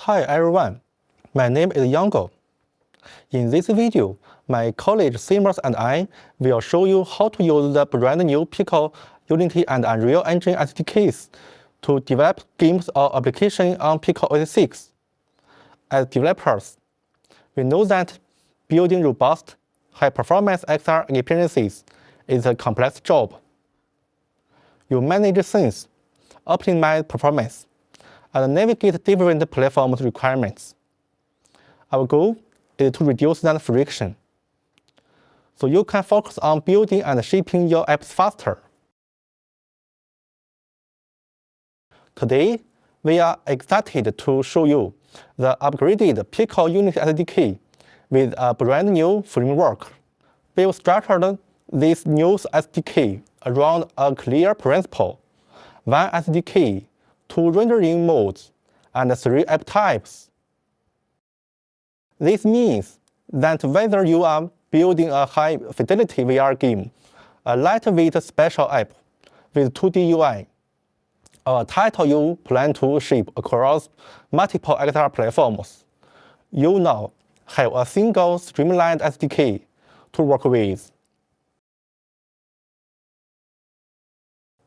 Hi everyone, my name is Yango. In this video, my colleague Seamus and I will show you how to use the brand new PICO, Unity, and Unreal Engine SDKs to develop games or applications on PICO OS 6. As developers, we know that building robust, high-performance XR experiences is a complex job. You manage things, optimize performance, and navigate different platform requirements. Our goal is to reduce that friction, so you can focus on building and shipping your apps faster. Today, we are excited to show you the upgraded PICO Unity SDK with a brand new framework. We've structured this new SDK around a clear principle: one SDK, two rendering modes, and three app types. This means that whether you are building a high-fidelity VR game, a lightweight special app with 2D UI, or a title you plan to ship across multiple XR platforms, you now have a single streamlined SDK to work with.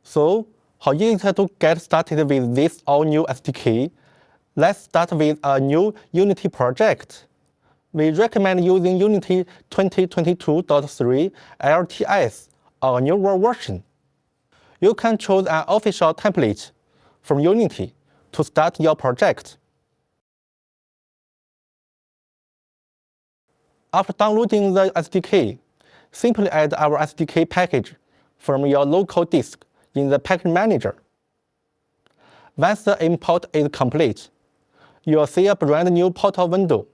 So, how easy to get started with this all-new SDK? Let's start with a new Unity project. We recommend using Unity 2022.3 LTS or a newer version. You can choose an official template from Unity to start your project. After downloading the SDK, simply add our SDK package from your local disk in the package manager. Once the import is complete, you'll see a brand new portal window.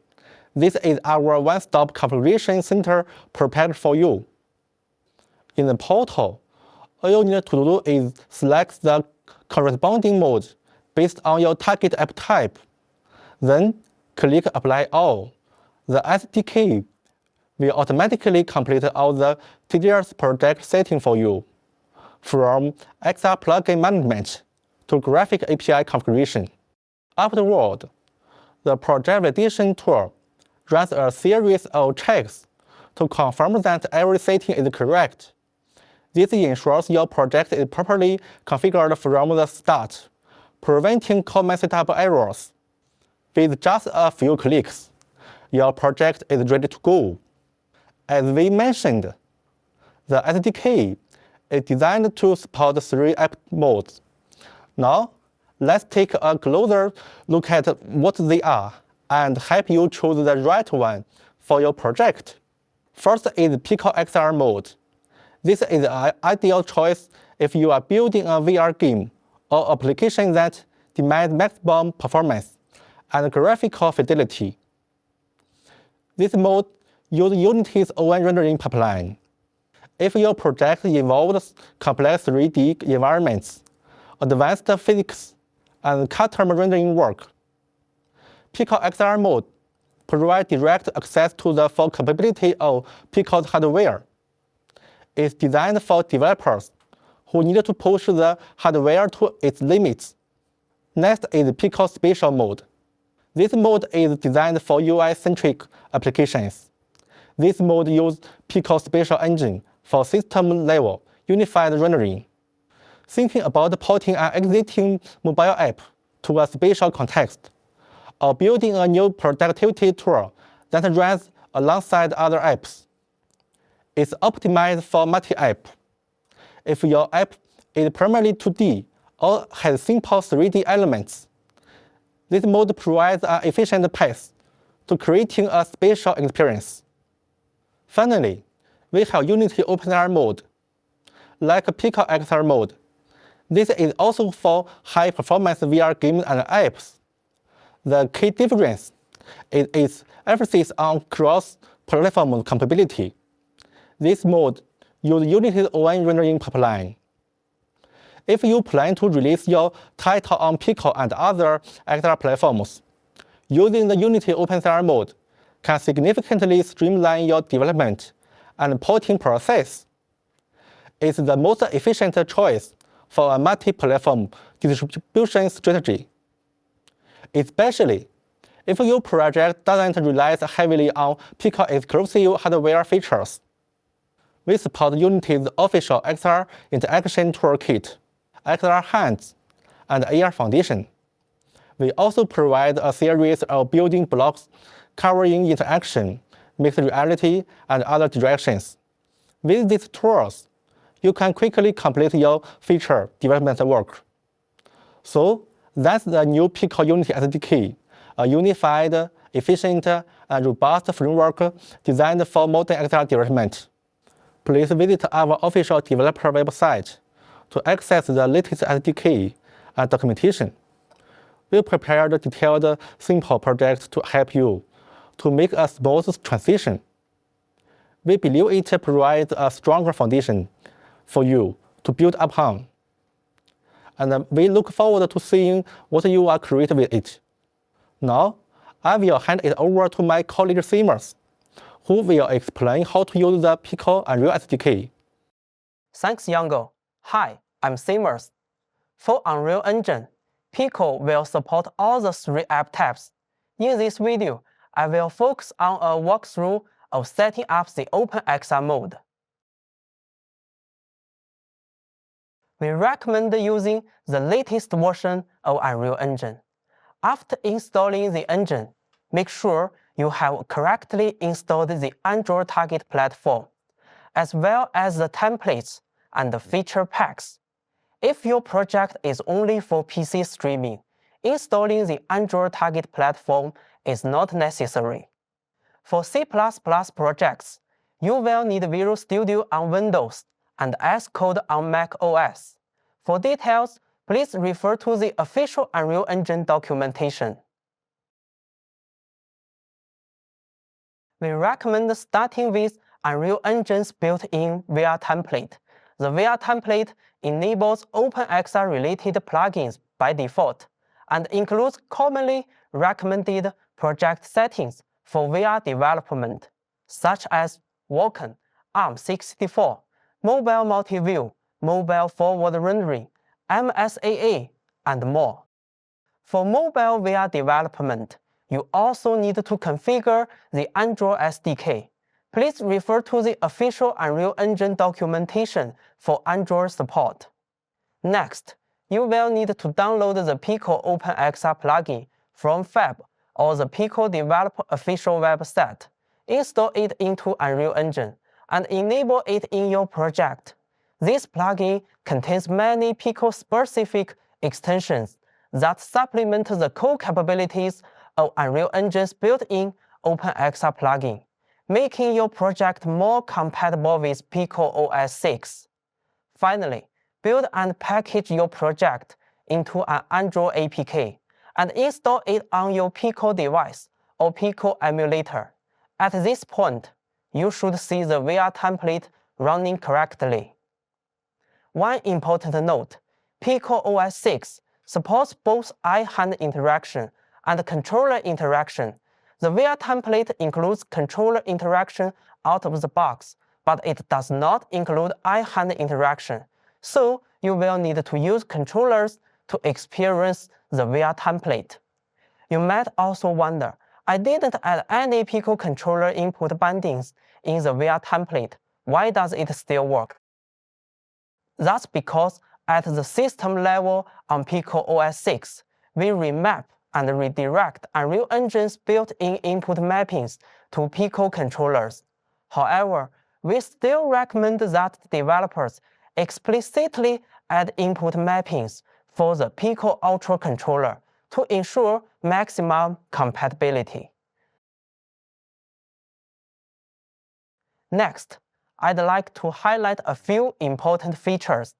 This is our one-stop configuration center prepared for you. In the portal, all you need to do is select the corresponding mode based on your target app type. Then, click Apply All. The SDK will automatically complete all the tedious project settings for you, from XR plugin management to graphic API configuration. Afterward, the project validation tool runs a series of checks to confirm that every setting is correct. This ensures your project is properly configured from the start, preventing common setup errors. With just a few clicks, your project is ready to go. As we mentioned, the SDK is designed to support three app modes. Now, let's take a closer look at what they are and help you choose the right one for your project. First is PICO XR mode. This is an ideal choice if you are building a VR game or application that demands maximum performance and graphical fidelity. This mode uses Unity's own rendering pipeline. If your project involves complex 3D environments, advanced physics, and custom rendering work, PICO XR mode provides direct access to the full capability of PICO's hardware. It's designed for developers who need to push the hardware to its limits. Next is PICO Spatial mode. This mode is designed for UI-centric applications. This mode uses PICO Spatial engine for system-level unified rendering. Thinking about porting an existing mobile app to a spatial context, or building a new productivity tool that runs alongside other apps. It's optimized for multi-app. If your app is primarily 2D or has simple 3D elements, this mode provides an efficient path to creating a spatial experience. Finally, we have Unity OpenXR mode. Like PICO XR mode, this is also for high-performance VR games and apps. The key difference is its emphasis on cross-platform compatibility. This mode uses Unity's own rendering pipeline. If you plan to release your title on PICO and other XR platforms, using the Unity OpenXR mode can significantly streamline your development and porting process. It's the most efficient choice for a multi-platform distribution strategy, especially If your project doesn't rely heavily on PICO exclusive hardware features, we support Unity's official XR interaction toolkit, XR Hands, and AR Foundation. We also provide a series of building blocks covering interaction, mixed reality, and other directions. With these tools, you can quickly complete your feature development work. So that's the new PICO Unity SDK, a unified, efficient, and robust framework designed for modern XR development. Please visit our official developer website to access the latest SDK and documentation. We prepared detailed, simple projects to help you to make a smooth transition. We believe it provides a stronger foundation for you to build upon. And we look forward to seeing what you are creating with it. Now, I will hand it over to my colleague Seamers, who will explain how to use the PICO Unreal SDK. Thanks, Yango. Hi, I'm Seamers. For Unreal Engine, PICO will support all the 3 app types. In this video, I will focus on a walkthrough of setting up the OpenXR mode. We recommend using the latest version of Unreal Engine. After installing the engine, make sure you have correctly installed the Android target platform, as well as the templates and the feature packs. If your project is only for PC streaming, installing the Android target platform is not necessary. For C++ projects, you will need Visual Studio on Windows and Xcode on Mac OS. For details, please refer to the official Unreal Engine documentation. We recommend starting with Unreal Engine's built-in VR template. The VR template enables OpenXR-related plugins by default and includes commonly recommended project settings for VR development, such as Vulkan, ARM64, Mobile Multi-View, Mobile Forward Rendering, MSAA, and more. For mobile VR development, you also need to configure the Android SDK. Please refer to the official Unreal Engine documentation for Android support. Next, you will need to download the PICO OpenXR plugin from Fab or the PICO Developer official website, install it into Unreal Engine, and enable it in your project. This plugin contains many PICO-specific extensions that supplement the core capabilities of Unreal Engine's built-in OpenXR plugin, making your project more compatible with PICO OS 6. Finally, build and package your project into an Android APK and install it on your PICO device or PICO emulator. At this point, you should see the VR template running correctly. One important note, PICO OS 6 supports both eye-hand interaction and controller interaction. The VR template includes controller interaction out of the box, but it does not include eye-hand interaction, so you will need to use controllers to experience the VR template. You might also wonder, I didn't add any PICO controller input bindings in the VR template. Why does it still work? That's because at the system level on PICO OS 6, we remap and redirect Unreal Engine's built-in input mappings to PICO controllers. However, we still recommend that developers explicitly add input mappings for the PICO Ultra controller to ensure maximum compatibility. Next, I'd like to highlight a few important features.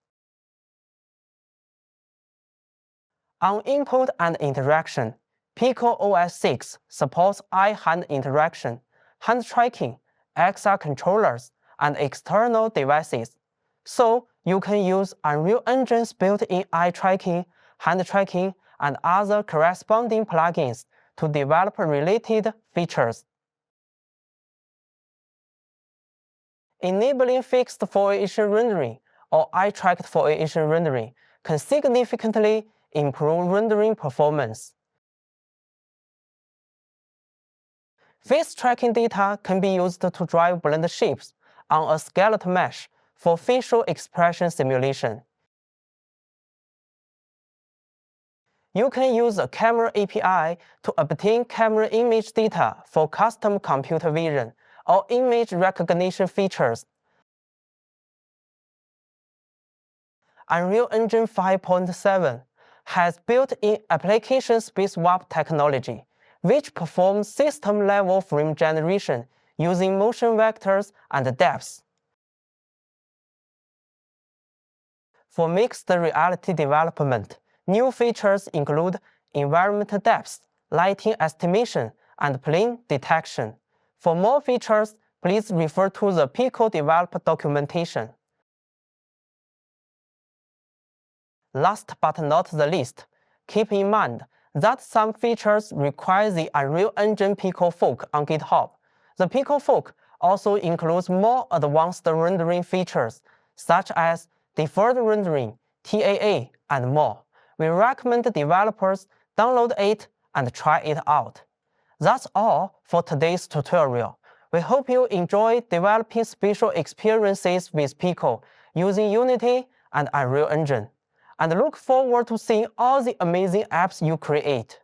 On input and interaction, PICO OS 6 supports eye-hand interaction, hand tracking, XR controllers, and external devices. So you can use Unreal Engine's built-in eye tracking, hand tracking, and other corresponding plugins to develop related features. Enabling fixed foliation rendering or eye-tracked foliation rendering can significantly improve rendering performance. Face tracking data can be used to drive blend shapes on a skeletal mesh for facial expression simulation. You can use a camera API to obtain camera image data for custom computer vision or image recognition features. Unreal Engine 5.7 has built-in application space warp technology, which performs system-level frame generation using motion vectors and depths. For mixed reality development, new features include environment depth, lighting estimation, and plane detection. For more features, please refer to the PICO developer documentation. Last but not the least, keep in mind that some features require the Unreal Engine PICO-Fork on GitHub. The PICO-Fork also includes more advanced rendering features, such as deferred rendering, TAA, and more. We recommend developers download it and try it out. That's all for today's tutorial. We hope you enjoy developing spatial experiences with PICO using Unity and Unreal Engine, and look forward to seeing all the amazing apps you create.